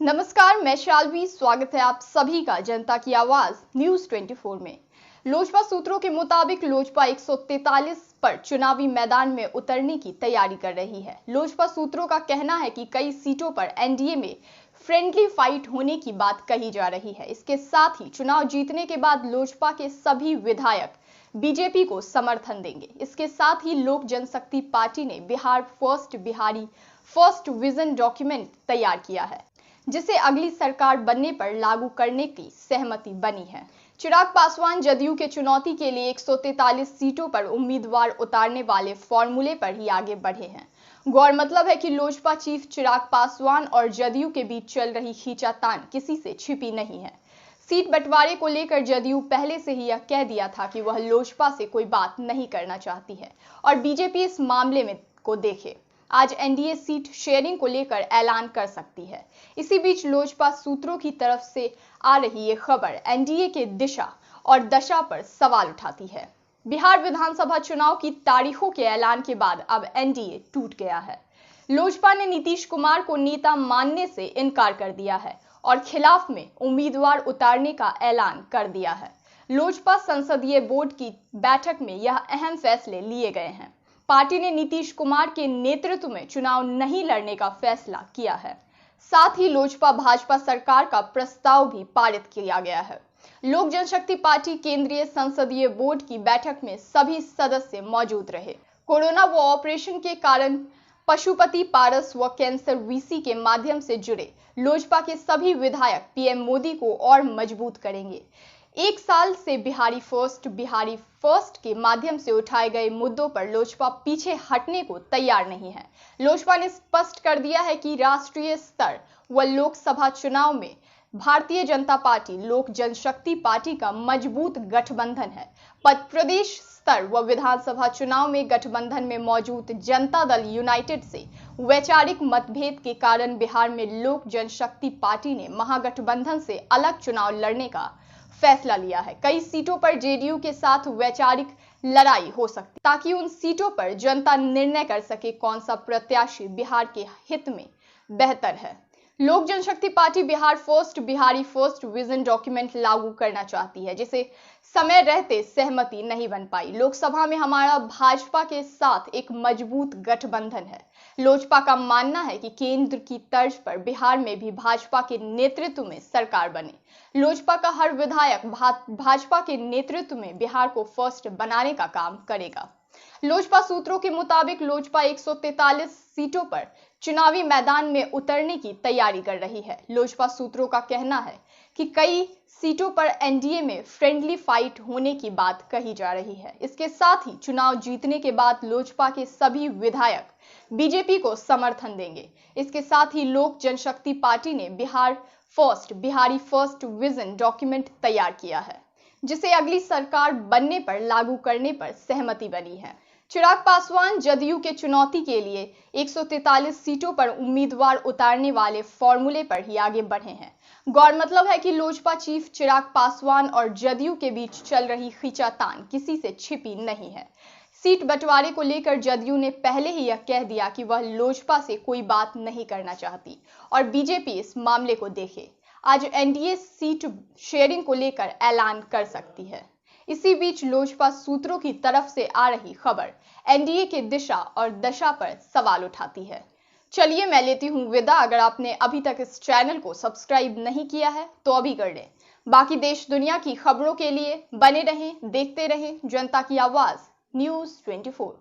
नमस्कार, मैं शालवी। स्वागत है आप सभी का जनता की आवाज न्यूज 24 में। लोजपा सूत्रों के मुताबिक लोजपा 143 पर चुनावी मैदान में उतरने की तैयारी कर रही है। लोजपा सूत्रों का कहना है कि कई सीटों पर एनडीए में फ्रेंडली फाइट होने की बात कही जा रही है। इसके साथ ही चुनाव जीतने के बाद लोजपा के सभी विधायक बीजेपी को समर्थन देंगे। इसके साथ ही लोक जनशक्ति पार्टी ने बिहार फर्स्ट विजन डॉक्यूमेंट तैयार किया है, जिसे अगली सरकार बनने पर लागू करने की सहमति बनी है। चिराग पासवान जदयू के चुनौती के लिए 143 सीटों पर उम्मीदवार उतारने वाले फॉर्मूले पर ही आगे बढ़े हैं। गौरतलब है कि लोजपा चीफ चिराग पासवान और जदयू के बीच चल रही खींचातान किसी से छिपी नहीं है। सीट बंटवारे को लेकर जदयू पहले से ही यह कह दिया था कि वह लोजपा से कोई बात नहीं करना चाहती है और बीजेपी इस मामले में को देखे। आज एनडीए सीट शेयरिंग को लेकर ऐलान कर सकती है। इसी बीच लोजपा सूत्रों की तरफ से आ रही ये खबर एनडीए के दिशा और दशा पर सवाल उठाती है। बिहार विधानसभा चुनाव की तारीखों के ऐलान के बाद अब एनडीए टूट गया है। लोजपा ने नीतीश कुमार को नेता मानने से इनकार कर दिया है और खिलाफ में उम्मीदवार उतारने का ऐलान कर दिया है। लोजपा संसदीय बोर्ड की बैठक में यह अहम फैसले लिए गए हैं। पार्टी ने नीतीश कुमार के नेतृत्व में चुनाव नहीं लड़ने का फैसला किया है। साथ ही लोजपा भाजपा सरकार का प्रस्ताव भी पारित किया गया है। लोक जनशक्ति पार्टी केंद्रीय संसदीय बोर्ड की बैठक में सभी सदस्य मौजूद रहे। कोरोना व ऑपरेशन के कारण पशुपति पारस व कैंसर वीसी के माध्यम से जुड़े लोजपा के सभी विधायक पीएम मोदी को और मजबूत करेंगे। एक साल से बिहारी फर्स्ट के माध्यम से उठाए गए मुद्दों पर लोजपा पीछे हटने को तैयार नहीं है। लोजपा ने स्पष्ट कर दिया है कि राष्ट्रीय स्तर व लोकसभा चुनाव में भारतीय जनता पार्टी लोक जनशक्ति पार्टी का मजबूत गठबंधन है। प्रदेश स्तर व विधानसभा चुनाव में गठबंधन में मौजूद जनता दल यूनाइटेड से वैचारिक मतभेद के कारण बिहार में लोक जनशक्ति पार्टी ने महागठबंधन से अलग चुनाव लड़ने का फैसला लिया है। कई सीटों पर जेडीयू के साथ वैचारिक लड़ाई हो सकती ताकि उन सीटों पर जनता निर्णय कर सके कौन सा प्रत्याशी बिहार के हित में बेहतर है। Lok Janshakti Party Bihari first vision document लागू करना चाहती है, जिसे समय रहते सहमति नहीं बन पाई। लोकसभा में हमारा भाजपा के साथ एक मजबूत गठबंधन है। लोजपा का मानना है कि केंद्र की तर्ज पर बिहार में भी भाजपा के नेतृत्व में सरकार बने। लोजपा का हर विधायक भाजपा के नेतृत्व में बिहार को फर्स्ट बनाने का काम करेगा। लोजपा सूत्रों के मुताबिक लोजपा 143 सीटों पर चुनावी मैदान में उतरने की तैयारी कर रही है। लोजपा सूत्रों का कहना है कि कई सीटों पर एनडीए में फ्रेंडली फाइट होने की बात कही जा रही है। इसके साथ ही चुनाव जीतने के बाद लोजपा के सभी विधायक बीजेपी को समर्थन देंगे। इसके साथ ही लोक जनशक्ति पार्टी ने बिहारी फर्स्ट विजन डॉक्यूमेंट तैयार किया है, जिसे अगली सरकार बनने पर लागू करने पर सहमति बनी है। चिराग पासवान जदयू के चुनौती के लिए 143 सीटों पर उम्मीदवार उतारने वाले फॉर्मूले पर ही आगे बढ़े हैं। गौरतलब है कि लोजपा चीफ चिराग पासवान और जदयू के बीच चल रही खींचातान किसी से छिपी नहीं है। सीट बंटवारे को लेकर जदयू ने पहले ही यह कह दिया कि वह लोजपा से कोई बात नहीं करना चाहती और बीजेपी इस मामले को देखे। आज एनडीए सीट शेयरिंग को लेकर ऐलान कर सकती है। इसी बीच लोजपा सूत्रों की तरफ से आ रही खबर एनडीए के दिशा और दशा पर सवाल उठाती है। चलिए मैं लेती हूं विदा। अगर आपने अभी तक इस चैनल को सब्सक्राइब नहीं किया है तो अभी कर लें। बाकी देश दुनिया की खबरों के लिए बने रहें, देखते रहें जनता की आवाज न्यूज 24।